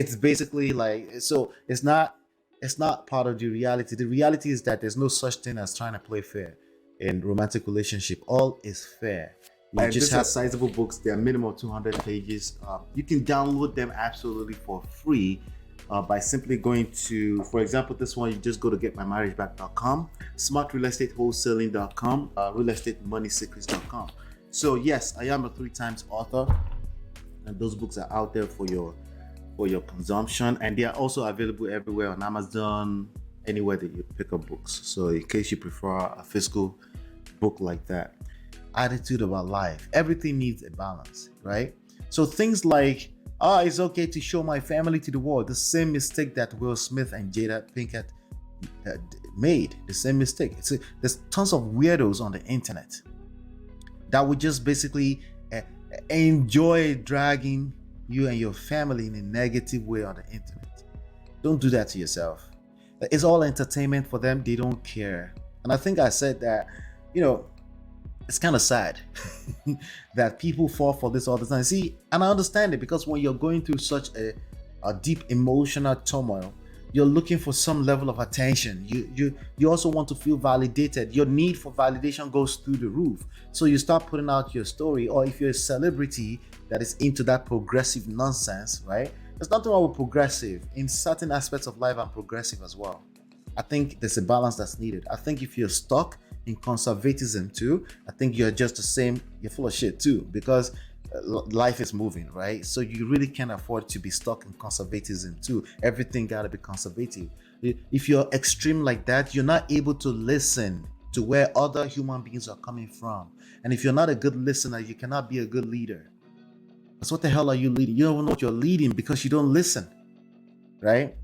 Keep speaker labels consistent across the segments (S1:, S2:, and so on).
S1: It's basically like, so it's not part of the reality. The reality is that there's no such thing as trying to play fair in romantic relationship. All is fair. You
S2: And
S1: just
S2: these are
S1: have
S2: sizable books. They're minimum 200 pages. You can download them absolutely for free by simply going to, for example, this one, you just go to getmymarriageback.com, smartrealestatewholesaling.com, realestatemoneysecrets.com. So yes, I am a 3 times author, and those books are out there for your consumption, and they are also available everywhere on Amazon, anywhere that you pick up books. So in case you prefer a physical book like that. Attitude about life. Everything needs a balance, right? So things like, it's okay to show my family to the world. The same mistake that Will Smith and Jada Pinkett made. The same mistake. There's tons of weirdos on the internet that would just basically enjoy dragging you and your family in a negative way on the internet. Don't do that to yourself. It's all entertainment for them. They don't care. And I think I said that, it's kind of sad that people fall for this all the time. See, and I understand it, because when you're going through such a deep emotional turmoil, you're looking for some level of attention. You also want to feel validated. Your need for validation goes through the roof. So you start putting out your story, or if you're a celebrity that is into that progressive nonsense, right? There's nothing wrong with progressive. In certain aspects of life, I'm progressive as well. I think there's a balance that's needed. I think if you're stuck in conservatism too, I think you're just the same, you're full of shit too, because life is moving, right? So you really can't afford to be stuck in conservatism too. Everything gotta be conservative. If you're extreme like that, you're not able to listen to where other human beings are coming from. And if you're not a good listener, you cannot be a good leader. Because what the hell are you leading? You don't even know what you're leading because you don't listen, right?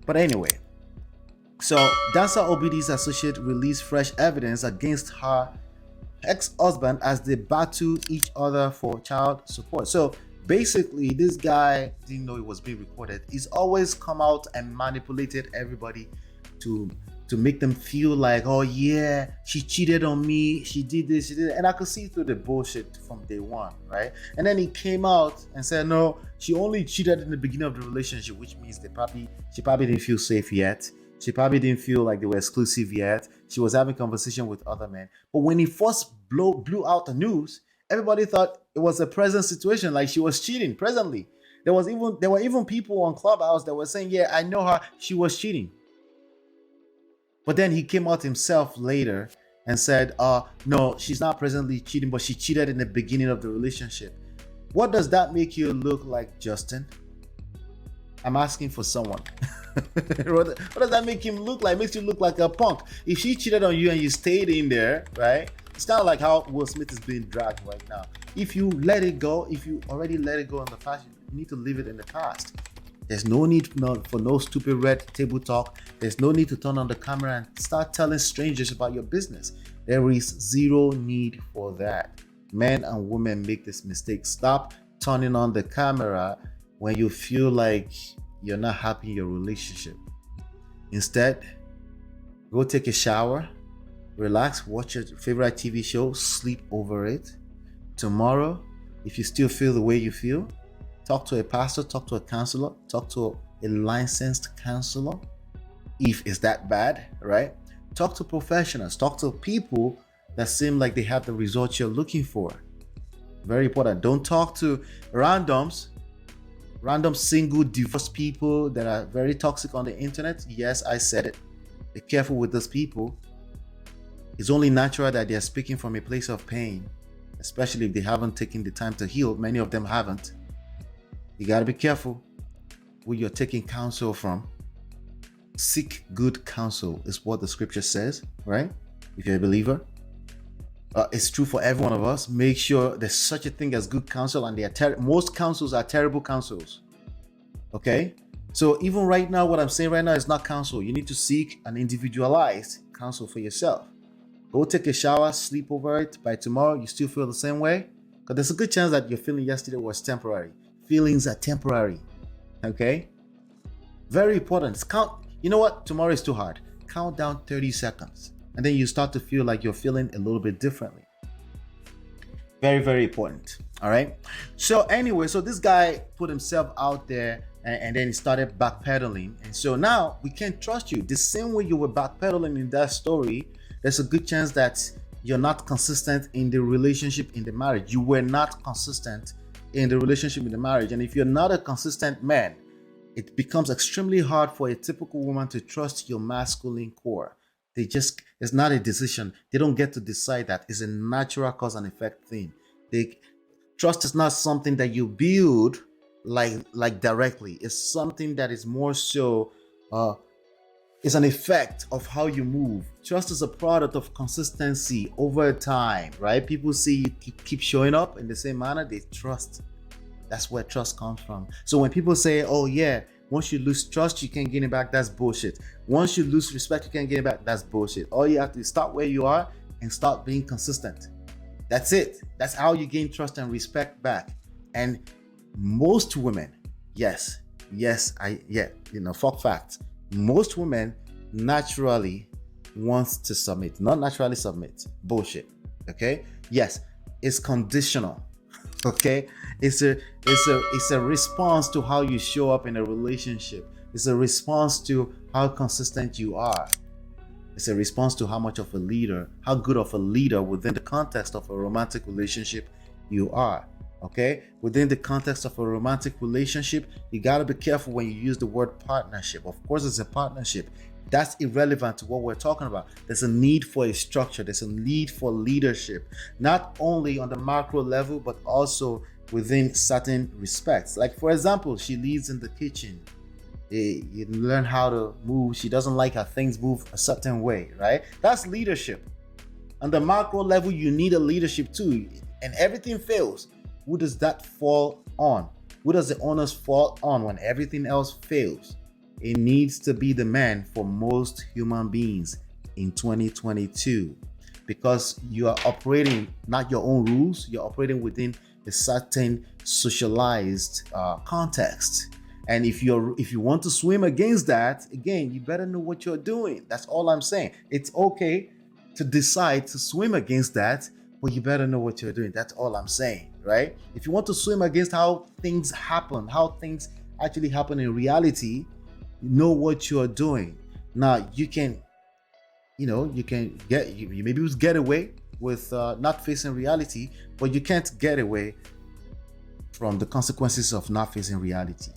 S2: But anyway, so Dancer Obidi's associate released fresh evidence against her ex-husband as they battle each other for child support. So basically, this guy didn't know it was being recorded. He's always come out and manipulated everybody to make them feel like, oh yeah, she cheated on me, she did this, she did that. And I could see through the bullshit from day one, right? And then he came out and said, no, she only cheated in the beginning of the relationship, which means she probably didn't feel safe yet. She probably didn't feel like they were exclusive yet. She was having conversation with other men. But when he first blew out the news, everybody thought it was a present situation, like she was cheating presently. There were even people on Clubhouse that were saying, yeah, I know her, she was cheating. But then he came out himself later and said, no, she's not presently cheating, but she cheated in the beginning of the relationship. What does that make you look like, Justin? I'm asking for someone. What does that make him look like? It makes you look like a punk. If she cheated on you and you stayed in there, right? It's kind of like how Will Smith is being dragged right now. If you let it go, if you already let it go in the past, you need to leave it in the past. There's no need for no stupid red table talk. There's no need to turn on the camera and start telling strangers about your business. There is zero need for that. Men and women make this mistake. Stop turning on the camera when you feel like you're not happy in your relationship. Instead, go take a shower, relax, watch your favorite TV show, sleep over it. Tomorrow, if you still feel the way you feel, talk to a pastor, talk to a counselor, talk to a licensed counselor. If it's that bad, right? Talk to professionals, talk to people that seem like they have the results you're looking for. Very important. Don't talk to random single divorced people that are very toxic on the internet. Yes, I said it. Be careful with those people. It's only natural that they're speaking from a place of pain, especially if they haven't taken the time to heal. Many of them haven't. You got to be careful who you're taking counsel from. Seek good counsel is what the scripture says, right? If you're a believer. It's true for every one of us. Make sure there's such a thing as good counsel, and most counsels are terrible counsels. Okay? So even right now, what I'm saying right now is not counsel. You need to seek an individualized counsel for yourself. Go take a shower, sleep over it. By tomorrow, you still feel the same way? Because there's a good chance that your feeling yesterday was temporary. Feelings are temporary. Okay? Very important. You know what? Tomorrow is too hard. Count down 30 seconds. And then you start to feel like you're feeling a little bit differently. Very, very important. All right. So anyway, so this guy put himself out there
S1: and then he started backpedaling. And so now we can't trust you. The same way you were backpedaling in that story, there's a good chance that you're not consistent in the relationship, in the marriage. You were not consistent in the relationship, in the marriage. And if you're not a consistent man, it becomes extremely hard for a typical woman to trust your masculine core. It's not a decision. They don't get to decide that. It's a natural cause and effect thing. Trust is not something that you build like directly. It's something that is more so, it's an effect of how you move. Trust is a product of consistency over time, right? People see you keep showing up in the same manner, they trust. That's where trust comes from. So when people say, oh yeah, once you lose trust, you can't gain it back, that's bullshit. Once you lose respect, you can't gain it back, that's bullshit. All you have to do is start where you are and start being consistent. That's it. That's how you gain trust and respect back. And most women, fuck facts. Most women naturally wants to submit, not naturally submit. Bullshit. Okay? Yes, it's conditional. Okay? It's a response to how you show up in a relationship. It's a response to how consistent you are. It's a response to how much of a leader, how good of a leader within the context of a romantic relationship you are. Okay? Within the context of a romantic relationship, you got to be careful when you use the word partnership. Of course, it's a partnership. That's irrelevant to what we're talking about. There's a need for a structure. There's a need for leadership, not only on the macro level, but also within certain respects. Like, for example, she leads in the kitchen. You learn how to move. She doesn't like how things move a certain way, right? That's leadership. On the macro level, you need a leadership too, and everything fails. Who does that fall on? Who does the onus fall on when everything else fails? It needs to be the man for most human beings in 2022, because you are operating not your own rules. You're operating within a certain socialized context. And if you want to swim against that, again, you better know what you're doing. That's all I'm saying. It's okay to decide to swim against that, but you better know what you're doing. That's all I'm saying, right? If you want to swim against how things happen, how things actually happen in reality, know what you're doing. Now you can maybe get away with not facing reality, but you can't get away from the consequences of not facing reality.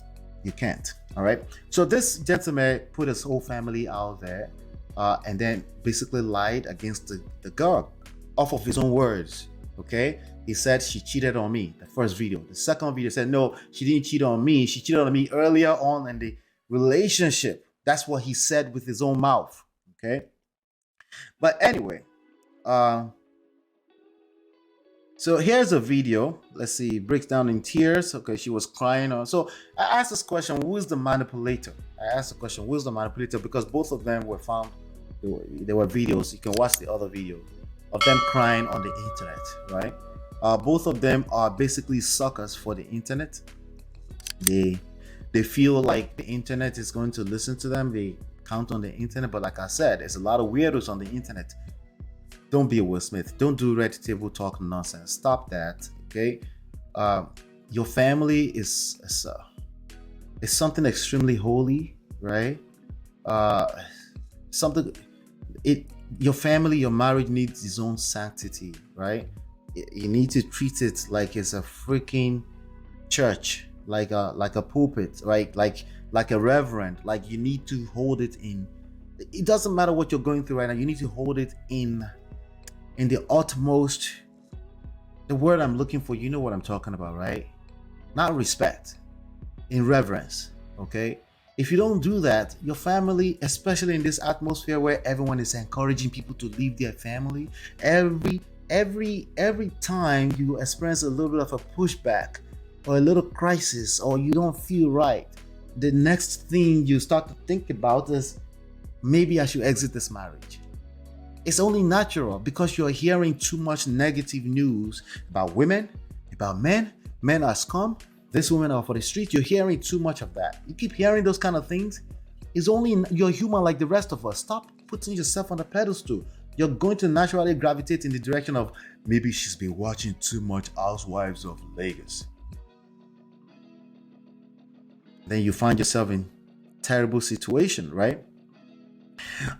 S1: You can't. All right. So this gentleman put his whole family out there, and then basically lied against the girl off of his own words. Okay. He said she cheated on me. The first video. The second video said, no, she didn't cheat on me. She cheated on me earlier on in the relationship. That's what he said with his own mouth. Okay. But anyway, so here's a video. Let's see. It breaks down in tears. Okay, she was crying. So I asked this question: who is the manipulator? I asked the question: who is the manipulator? Because both of them were found. There were videos. You can watch the other video of them crying on the internet, right? Both of them are basically suckers for the internet. They feel like the internet is going to listen to them. They count on the internet, but like I said, there's a lot of weirdos on the internet. Don't be a Will Smith. Don't do red table talk nonsense. Stop that, okay? Your family is something extremely holy, right? Your family, your marriage needs its own sanctity, right? You need to treat it like it's a freaking church, like a pulpit, right? Like a reverend. Like you need to hold it in. It doesn't matter what you're going through right now. You need to hold it in the utmost, the word I'm looking for, you know what I'm talking about, right? Not respect, in reverence, okay? If you don't do that, your family, especially in this atmosphere where everyone is encouraging people to leave their family, every time you experience a little bit of a pushback or a little crisis, or you don't feel right, the next thing you start to think about is, maybe I should exit this marriage. It's only natural because you're hearing too much negative news about women, about men. Men are scum. These women are for the street. You're hearing too much of that. You keep hearing those kind of things. It's only you're human like the rest of us. Stop putting yourself on a pedestal. You're going to naturally gravitate in the direction of maybe she's been watching too much Housewives of Lagos. then you find yourself in terrible situation, right?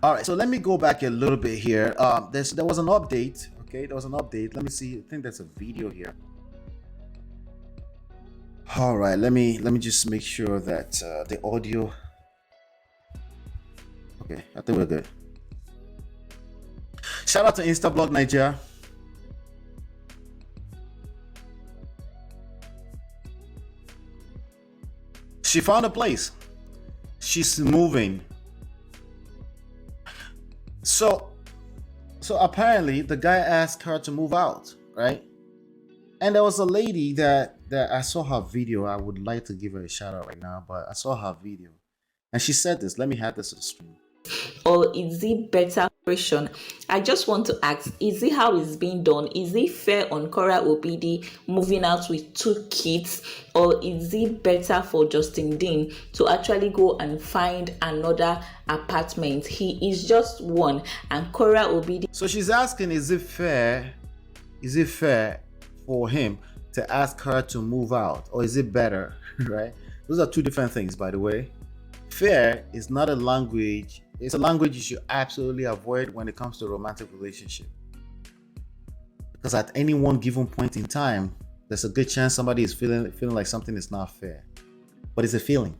S1: All right, so let me go back a little bit here. There was an update. Okay, there was an update. Let me see. I think there's a video here. All right, let me just make sure that the audio. Okay, I think we're good. Shout out to Instablog Nigeria. She found a place. She's moving. So apparently the guy asked her to move out, right? And there was a lady that I saw her video. I would like to give her a shout out right now, but I saw her video. And she said this. Let me have this to the stream.
S3: Or is it better question? I just want to ask, is it how it's being done? Is it fair on KORRA Obidi moving out with 2 kids? Or is it better for Justin Dean to actually go and find another apartment? He is just one, and KORRA Obidi.
S1: So she's asking, is it fair for him to ask her to move out? Or is it better, right? Those are 2 different things, by the way. Fair is not a language. It's a language you should absolutely avoid when it comes to a romantic relationship. Because at any one given point in time, there's a good chance somebody is feeling like something is not fair. But it's a feeling,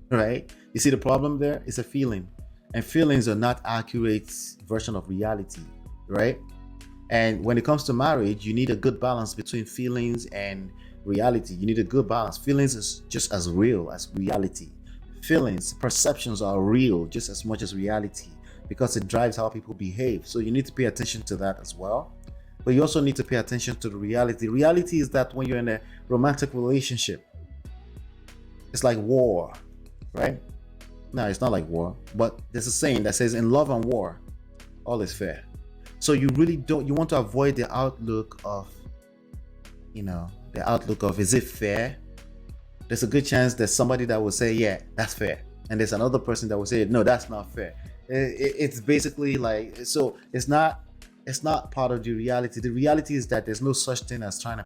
S1: right? You see the problem there? It's a feeling. And feelings are not accurate version of reality, right? And when it comes to marriage, you need a good balance between feelings and reality. You need a good balance. Feelings is just as real as reality. Feelings, perceptions are real just as much as reality because it drives how people behave. So you need to pay attention to that as well. But you also need to pay attention to the reality. Reality is that when you're in a romantic relationship, it's like war, right? No, it's not like war, but there's a saying that says in love and war, all is fair. So you really you want to avoid the outlook of, is it fair? There's a good chance there's somebody that will say, yeah, that's fair. And there's another person that will say, no, that's not fair. It's basically like, so it's not part of the reality. The reality is that there's no such thing as trying to